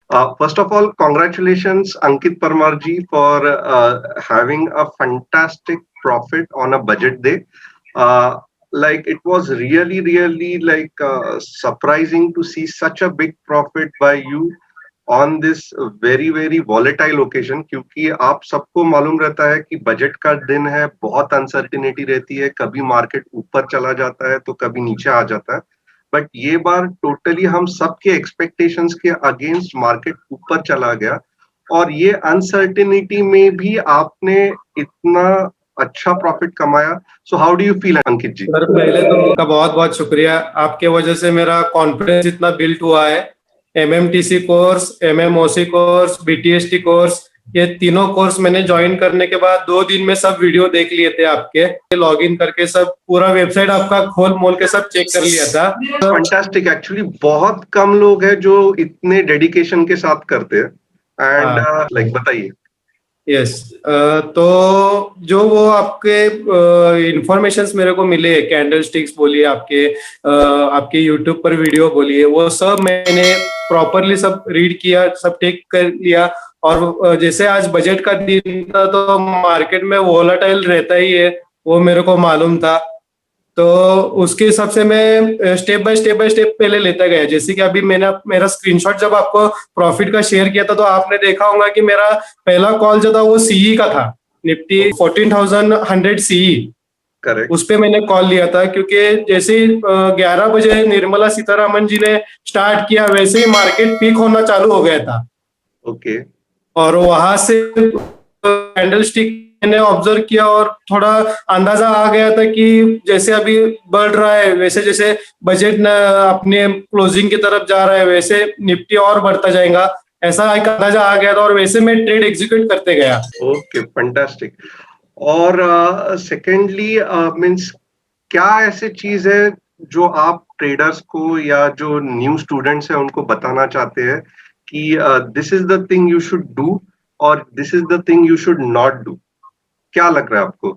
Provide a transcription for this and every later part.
First of all, congratulations, Ankit Parmar ji, for having a fantastic profit on a budget day. Uh, like it was really, really like surprising to see such a big profit by you on this very very volatile occasion, क्योंकि आप सबको मालूम रहता है कि budget का दिन है, बहुत अनसर्टिनिटी रहती है, कभी मार्केट ऊपर चला जाता है तो कभी नीचे आ जाता है। बट ये बार टोटली हम सबके एक्सपेक्टेशंस के अगेंस्ट मार्केट ऊपर चला गया, और ये अनसर्टिनिटी में भी आपने इतना अच्छा प्रॉफिट कमाया। So how do you feel, Ankit ji? Sir, पहले तो आपका बहुत बहुत शुक्रिया। आपके वजह से मेरा कॉन्फिडेंस इतना बिल्ट हुआ है। MMTC course, MMOC course, BTST course, ये तीनों कोर्स मैंने ज्वाइन करने के बाद 2 दिन में सब वीडियो देख लिए थे आपके। लॉगिन करके सब पूरा वेबसाइट आपका खोल मोल के सब चेक कर लिया था। फैंटास्टिक। एक्चुअली बहुत कम लोग हैं जो इतने डेडिकेशन के साथ करते हैं। एंड लाइक बताइए। यस, तो जो वो आपके इंफॉर्मेशंस मेरे को मिले, कैंडल स्टिक्स बोलिए, आपके यूट्यूब पर वीडियो बोलिए, वो सब मैंने प्रॉपरली सब रीड किया, सब टेक कर लिया। और जैसे आज बजट का दिन था तो मार्केट में वोलाटाइल रहता ही है, वो मेरे को मालूम था। तो उसके हिसाब से मैं स्टेप बाय स्टेप पहले लेता गया। जैसे कि अभी मैंने मेरा स्क्रीनशॉट जब आपको प्रॉफिट का शेयर किया था तो आपने देखा होगा कि मेरा पहला कॉल जो था वो सीई का था, निफ्टी 14,100 सीई। करेक्ट। उस पे मैंने कॉल लिया था, क्योंकि जैसे ही 11 बजे निर्मला सीतारामन जी ने स्टार्ट किया वैसे ही मार्केट पीक होना चालू हो गया था। ओके। और वहां से कैंडल स्टिक मैंने ऑब्जर्व किया और थोड़ा अंदाजा आ गया था कि जैसे अभी बढ़ रहा है, वैसे जैसे बजट अपने क्लोजिंग की तरफ जा रहा है वैसे निफ्टी और बढ़ता जाएगा, ऐसा एक अंदाजा आ गया था। और वैसे मैं ट्रेड एग्जीक्यूट करते गया। Okay, fantastic. और सेकेंडली मीन्स क्या ऐसी चीज है जो आप ट्रेडर्स को या जो न्यू स्टूडेंट्स हैं उनको बताना चाहते हैं कि this is the thing you should do और this is the thing you should not do? क्या लग रहा है आपको?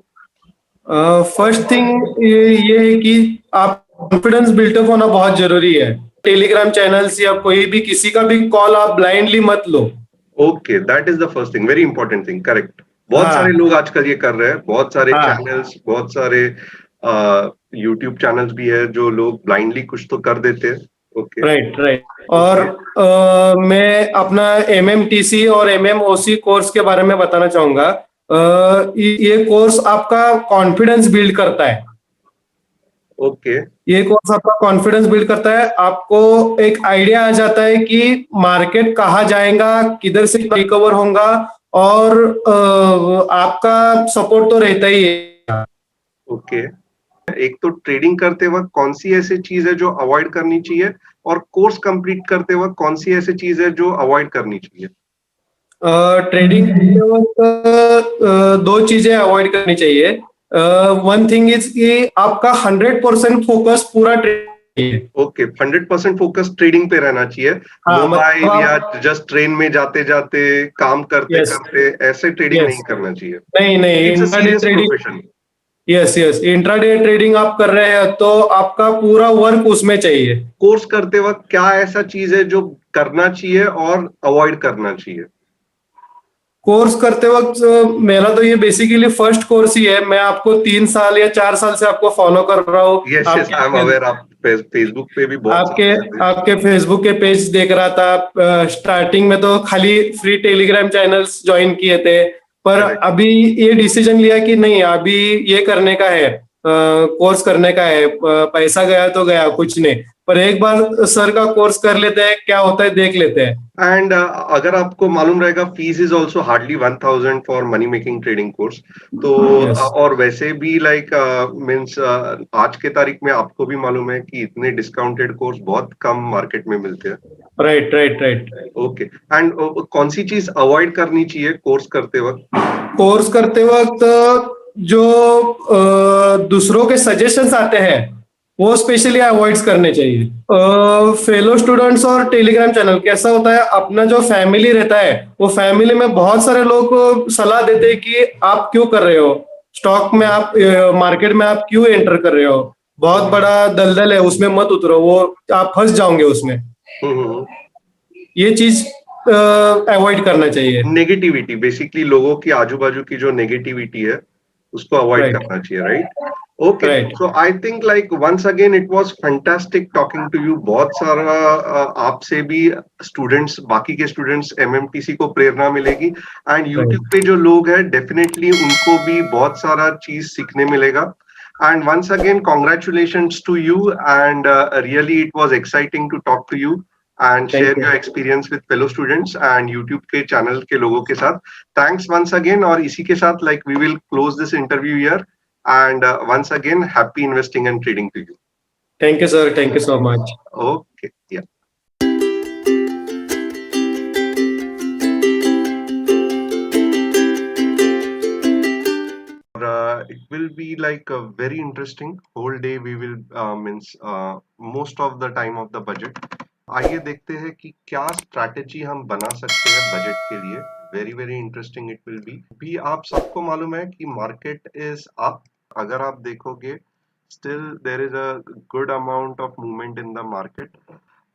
फर्स्ट थिंग ये है कि आप कॉन्फिडेंस बिल्टअप होना बहुत जरूरी है। टेलीग्राम चैनल्स या कोई भी किसी का भी कॉल आप ब्लाइंडली मत लो। Okay, that is the first thing, very important thing. Correct. बहुत सारे लोग आजकल ये कर रहे हैं, बहुत सारे चैनल्स, बहुत सारे यूट्यूब चैनल्स भी है जो लोग ब्लाइंडली कुछ तो कर देते हैं। Okay, right. और मैं अपना एमएमटीसी और एमएमओसी कोर्स के बारे में बताना चाहूंगा। ये कोर्स आपका कॉन्फिडेंस बिल्ड करता है। ओके। ये कोर्स आपका कॉन्फिडेंस बिल्ड करता है, आपको एक आइडिया आ जाता है कि मार्केट कहाँ जाएगा, किधर से रिकवर होगा, और आपका सपोर्ट तो रहता ही है। ओके। एक तो ट्रेडिंग करते वक्त कौन सी ऐसी चीज है जो अवॉइड करनी चाहिए, और कोर्स कंप्लीट करते वक्त कौन सी ऐसी चीज है जो अवॉइड करनी चाहिए? ट्रेडिंग करते वक्त 2 चीजें अवॉइड करनी चाहिए। वन थिंग इज कि आपका 100% फोकस पूरा ट्रेडिंग। ओके, 100% फोकस ट्रेडिंग पे रहना चाहिए। मोबाइल या जस्ट ट्रेन में जाते जाते काम करते करते ऐसे ट्रेडिंग नहीं करना चाहिए। नहीं, it's a intraday serious trading. Profession. Yes, intraday trading आप कर रहे हैं तो आपका पूरा वर्क उसमें चाहिए। कोर्स करते वक्त क्या ऐसा चीज है जो करना चाहिए और अवॉइड करना चाहिए? कोर्स करते वक्त मेरा तो ये बेसिकली फर्स्ट कोर्स ही है। मैं आपको 3 साल या 4 साल से आपको फॉलो कर रहा हूँ। Yes yes, I am aware. आप फेसबुक पे भी बहुत आपके फेसबुक के पेज देख रहा था। स्टार्टिंग में तो खाली फ्री टेलीग्राम चैनल्स ज्वाइन किए थे, पर अभी ये डिसीजन लिया कि नहीं, अभी ये करने का है, कोर्स करने का है। पैसा गया तो गया, कुछ नहीं, पर एक बार सर का कोर्स कर लेते हैं, क्या होता है देख लेते हैं। एंड अगर आपको मालूम रहेगा, fees is also hardly 1,000 for money making trading course. तो और वैसे भी लाइक मीन्स आज के तारीख में आपको भी मालूम है कि इतने डिस्काउंटेड कोर्स बहुत कम मार्केट में मिलते हैं। राइट। ओके। एंड कौन सी चीज अवॉइड करनी चाहिए कोर्स करते वक्त? कोर्स करते वक्त जो दूसरों के सजेशंस आते हैं वो स्पेशली अवॉइड करने चाहिए। फेलो स्टूडेंट्स और टेलीग्राम चैनल कैसा होता है, अपना जो फैमिली रहता है वो फैमिली में बहुत सारे लोग सलाह देते हैं कि आप क्यों कर रहे हो स्टॉक में, आप मार्केट में आप क्यों एंटर कर रहे हो, बहुत बड़ा दलदल है उसमें मत उतरो, वो आप फंस जाओगे उसमें। ये चीज अवॉइड करना चाहिए। नेगेटिविटी, बेसिकली लोगों की आजू बाजू की जो नेगेटिविटी है उसको अवॉइड राइट, करना चाहिए, right? Okay, right, so I think like once again it was fantastic talking to you. बहुत सारा आपसे भी स्टूडेंट्स, बाकी के स्टूडेंट्स एमएमटीसी को प्रेरणा मिलेगी, एंड यूट्यूब राइट। पे जो लोग हैं डेफिनेटली उनको भी बहुत सारा चीज सीखने मिलेगा। And once again congratulations to you, and really it was exciting to talk to you and thank share you. Your experience with fellow students and YouTube के चैनल के लोगों के साथ। थैंक्स वंस अगेन, और इसी के साथ like we will close this interview here, and once again happy investing and trading to you. Thank you sir, thank you so much. Okay, yeah. It will be like a very interesting whole day. We will means most of the time of the budget. आइए देखते हैं कि क्या strategy हम बना सकते हैं budget के लिए। Very very interesting it will be. भी आप सबको मालूम है कि मार्केट इज अप। अगर आप देखोगे still there is a good amount of movement in the market,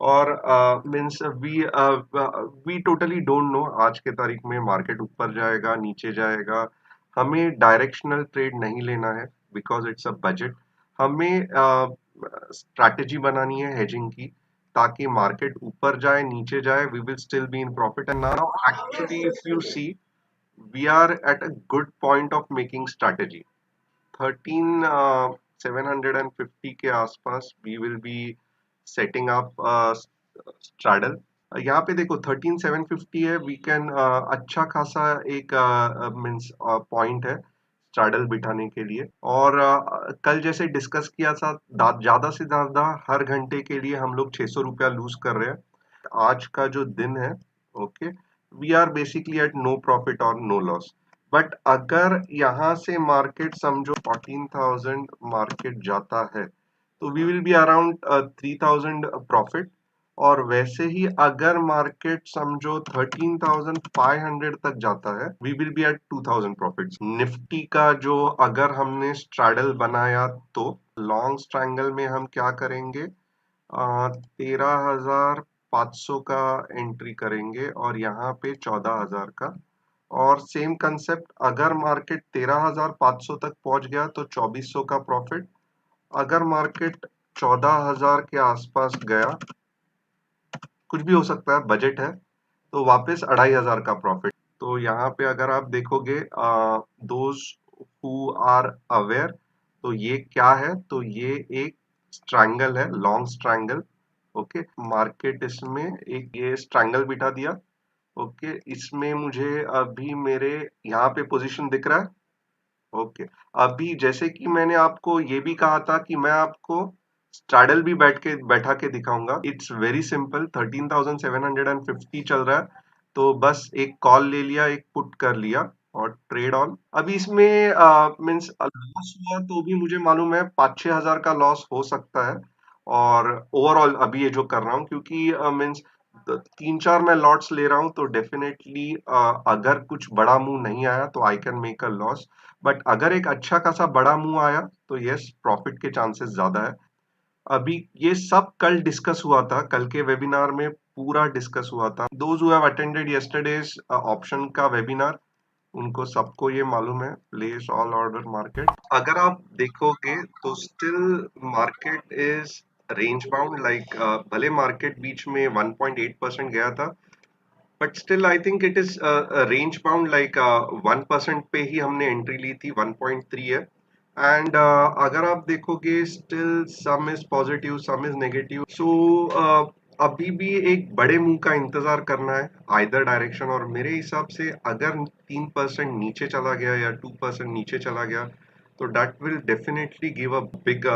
और means we totally don't know आज के तारीख में मार्केट ऊपर जाएगा नीचे जाएगा। हमें डायरेक्शनल ट्रेड नहीं लेना है बिकॉज इट्स अ बजट। हमें स्ट्रैटेजी बनानी है हेजिंग की, ताकि मार्केट ऊपर जाए नीचे जाए we will still be in profit. And now actually if you see we are at a good point of making strategy. 13,750 के आसपास we will be setting up straddle. यहाँ पे देखो 13,750 है, वी कैन अच्छा खासा एक मीन्स पॉइंट है स्ट्रैडल बिठाने के लिए। और कल जैसे डिस्कस किया था, ज्यादा से ज्यादा हर घंटे के लिए हम लोग 600 रुपया लूज कर रहे हैं। आज का जो दिन है, okay, we are basically at no profit और नो लॉस। बट अगर यहाँ से मार्केट समझो 14,000 मार्केट जाता है तो we will be around 3,000 profit. और वैसे ही अगर मार्केट समझो 13,500 तक जाता है we will be at 2,000 profit. Nifty का जो अगर हमने स्ट्रैडल बनाया तो लॉन्ग स्ट्रैंगल में हम क्या करेंगे, 13,500 का एंट्री करेंगे और यहाँ पे 14,000 का। और सेम कंसेप्ट, अगर मार्केट 13,500 तक पहुंच गया तो 2,400 का प्रॉफिट। अगर मार्केट 14,000 के आसपास गया, कुछ भी हो सकता है, बजट है, तो वापस 2,500 का प्रॉफिट। तो यहाँ पे अगर आप देखोगे दोज हु आर अवेयर, तो ये क्या है, तो ये एक स्ट्रैंगल है, लॉन्ग स्ट्रैंगल। ओके, मार्केट इसमें एक ये स्ट्रैंगल बिठा दिया। ओके, इसमें मुझे अभी मेरे यहाँ पे पोजीशन दिख रहा है। ओके, अभी जैसे कि मैंने आपको ये भी कहा था कि मैं आपको स्ट्रैडल भी बैठा के दिखाऊंगा। इट्स वेरी सिंपल, 13,750 चल रहा है, तो बस एक कॉल ले लिया, एक पुट कर लिया और ट्रेड ऑन। अभी इसमें मीन्स लॉस हुआ तो भी मुझे मालूम है 5-6 हजार का लॉस हो सकता है। और ओवरऑल अभी ये जो कर रहा हूँ, क्योंकि मीन्स 3-4 मैं लॉट्स ले रहा हूँ, तो डेफिनेटली अगर कुछ बड़ा मूव नहीं आया तो I can make a loss. But अगर एक अच्छा खासा बड़ा मूव आया तो यस, प्रॉफिट के चांसेस ज्यादा है। अभी ये सब कल डिस्कस हुआ था, कल के वेबिनार में पूरा डिस्कस हुआ था। Those who have attended yesterday's option का वेबिनार, उनको सबको ये मालूम है, प्लेस ऑल ऑर्डर मार्केट। अगर आप देखोगे तो still market is range bound, like भले मार्केट बीच में 1.8% गया था, but still I think it is range bound, like 1% पे ही हमने एंट्री ली थी, 1.3 है। एंड अगर आप देखोगे still some is positive some is negative, so अभी भी एक बड़े मूव का इंतजार करना है आइदर डायरेक्शन। और मेरे हिसाब से अगर 3% नीचे चला गया या 2% नीचे चला गया तो that will definitely give a big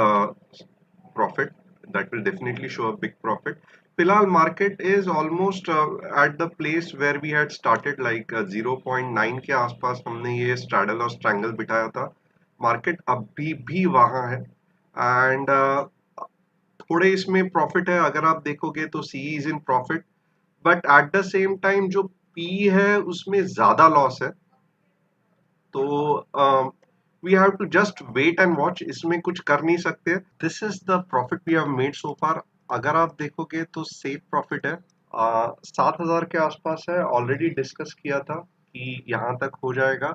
profit, that will definitely show a big profit. फिलहाल market is almost at the place where we had started, like 0.9 के आसपास हमने ये straddle और strangle बिठाया था। मार्केट अभी भी वहां है, एंड थोड़े इसमें प्रॉफिट है। अगर आप देखोगे तो CE is in profit, but at the same time जो पी है उसमें ज्यादा लॉस है। तो we have to just wait and watch, इसमें कुछ कर नहीं सकते। This is the profit we have made so far. अगर आप देखोगे तो सेफ प्रॉफिट है, 7,000 के आसपास है, ऑलरेडी डिस्कस किया था कि यहाँ तक हो जाएगा।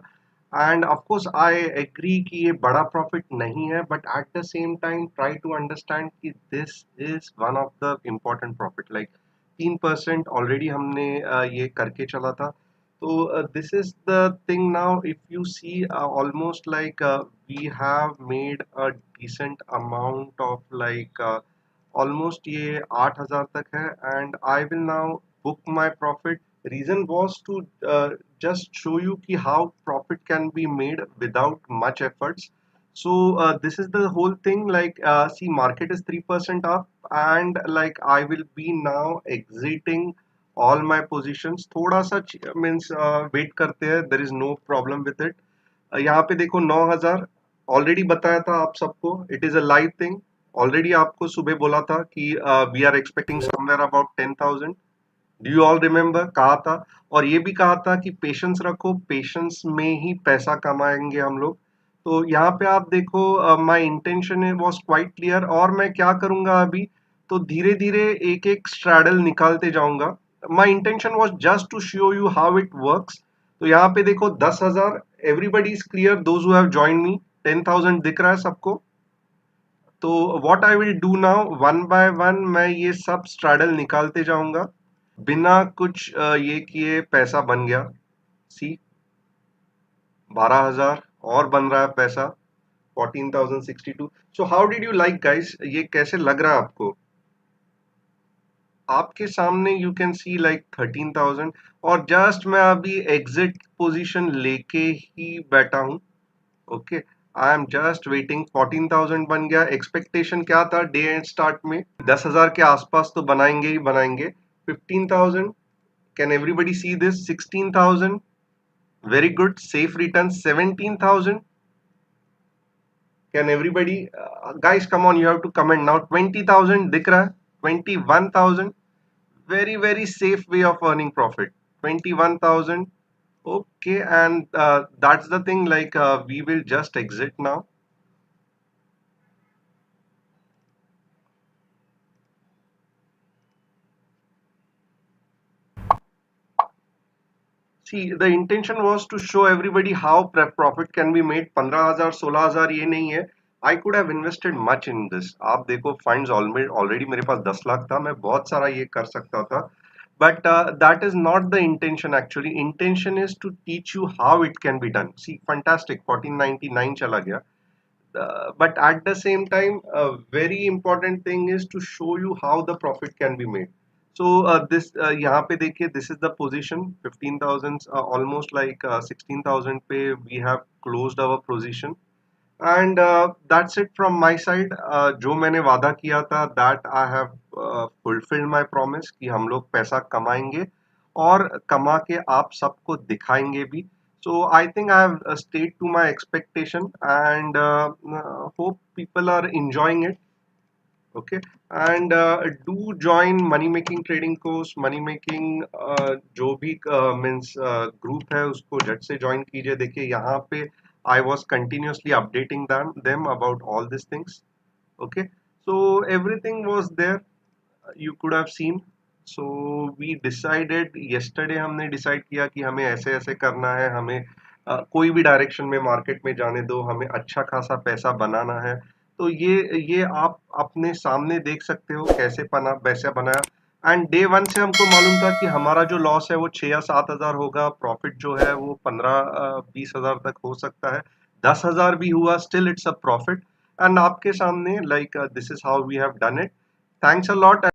And of course I agree कि ये बड़ा प्रॉफिट नहीं है, but at the same time try to understand कि this is one of the important profit. Like 3% already हमने ये करके चला था। तो this is the thing now, if you see almost like we have made a decent amount of like almost ये 8,000 तक है, and I will now book my profit. Reason was to just show you ki how profit can be made without much efforts. So this is the whole thing. Like see, market is 3% up, and like I will be now exiting all my positions. थोड़ा सा means wait करते हैं, there is no problem with it. यहाँ पे देखो 9,000 already बताया था आप सबको, it is a live thing. Already आपको सुबह बोला था कि we are expecting somewhere about 10,000। Do you all remember, कहा था। और ये भी कहा था कि पेशेंस रखो, पेशेंस में ही पैसा कमाएंगे हम लोग। तो यहाँ पे आप देखो, my intention was quite clear, और मैं क्या करूंगा अभी, तो धीरे धीरे एक एक स्ट्रैडल निकालते जाऊंगा। My intention was just to show you how it works. तो यहाँ पे देखो 10,000, everybody is clear, those who have joined me. 10,000 दिख रहा है सबको। तो what I will do now, one by one मैं ये सब स्ट्रैडल निकालते जाऊंगा, बिना कुछ ये किए पैसा बन गया। सी 12,000 और बन रहा है पैसा, 14,062। So how did you like guys, ये कैसे लग रहा है आपको? आपके सामने यू कैन सी लाइक 13,000, और जस्ट मैं अभी एग्जिट पोजीशन लेके ही बैठा हूं। Okay, I am just waiting. 14,000 बन गया। एक्सपेक्टेशन क्या था डे एंड स्टार्ट में? 10,000 के आसपास तो बनाएंगे ही बनाएंगे। 15,000, can everybody see this? 16,000, very good, safe return। 17,000, can everybody guys come on, you have to comment now। 20,000 दिख रहा है? 21,000, very very safe way of earning profit। 21,000, okay, and that's the thing, like we will just exit now। See, the intention was to show everybody how profit can be made। 15,000 16,000 ये नहीं है। I could have invested much in this। आप देखो funds already मेरे पास 10 लाख था, मैं बहुत सारा ये कर सकता था। But that is not the intention actually। Intention is to teach you how it can be done। See, fantastic, 1499 चला गया। But at the same time, a very important thing is to show you how the profit can be made। So this यहाँ पे देखिए, this is the position 15,000, almost like 16,000 पे we have closed our position। And that's it from my side. जो मैंने वादा किया था, that I have fulfilled my promise कि हम लोग पैसा कमाएंगे, और कमा के आप सबको दिखाएंगे भी। So I think I have stayed to my expectation, and hope people are enjoying it। okay, and do join money making trading course। money making जो भी मीन्स ग्रुप है, उसको झट से ज्वाइन कीजिए। देखिए यहाँ पे I was continuously updating them about all these things। okay, so everything was there, you could have seen। so we decided yesterday, हमने डिसाइड किया कि हमें ऐसे ऐसे करना है, हमें कोई भी डायरेक्शन में मार्केट में जाने दो, हमें अच्छा खासा पैसा बनाना है। तो ये आप अपने सामने देख सकते हो कैसे पैसा बनाया। एंड डे वन से हमको मालूम था कि हमारा जो लॉस है वो 6 या 7,000 होगा, प्रॉफिट जो है वो 15-20,000 तक हो सकता है। 10,000 भी हुआ, still it's a profit. And आपके सामने like this is how we have done it. Thanks a lot.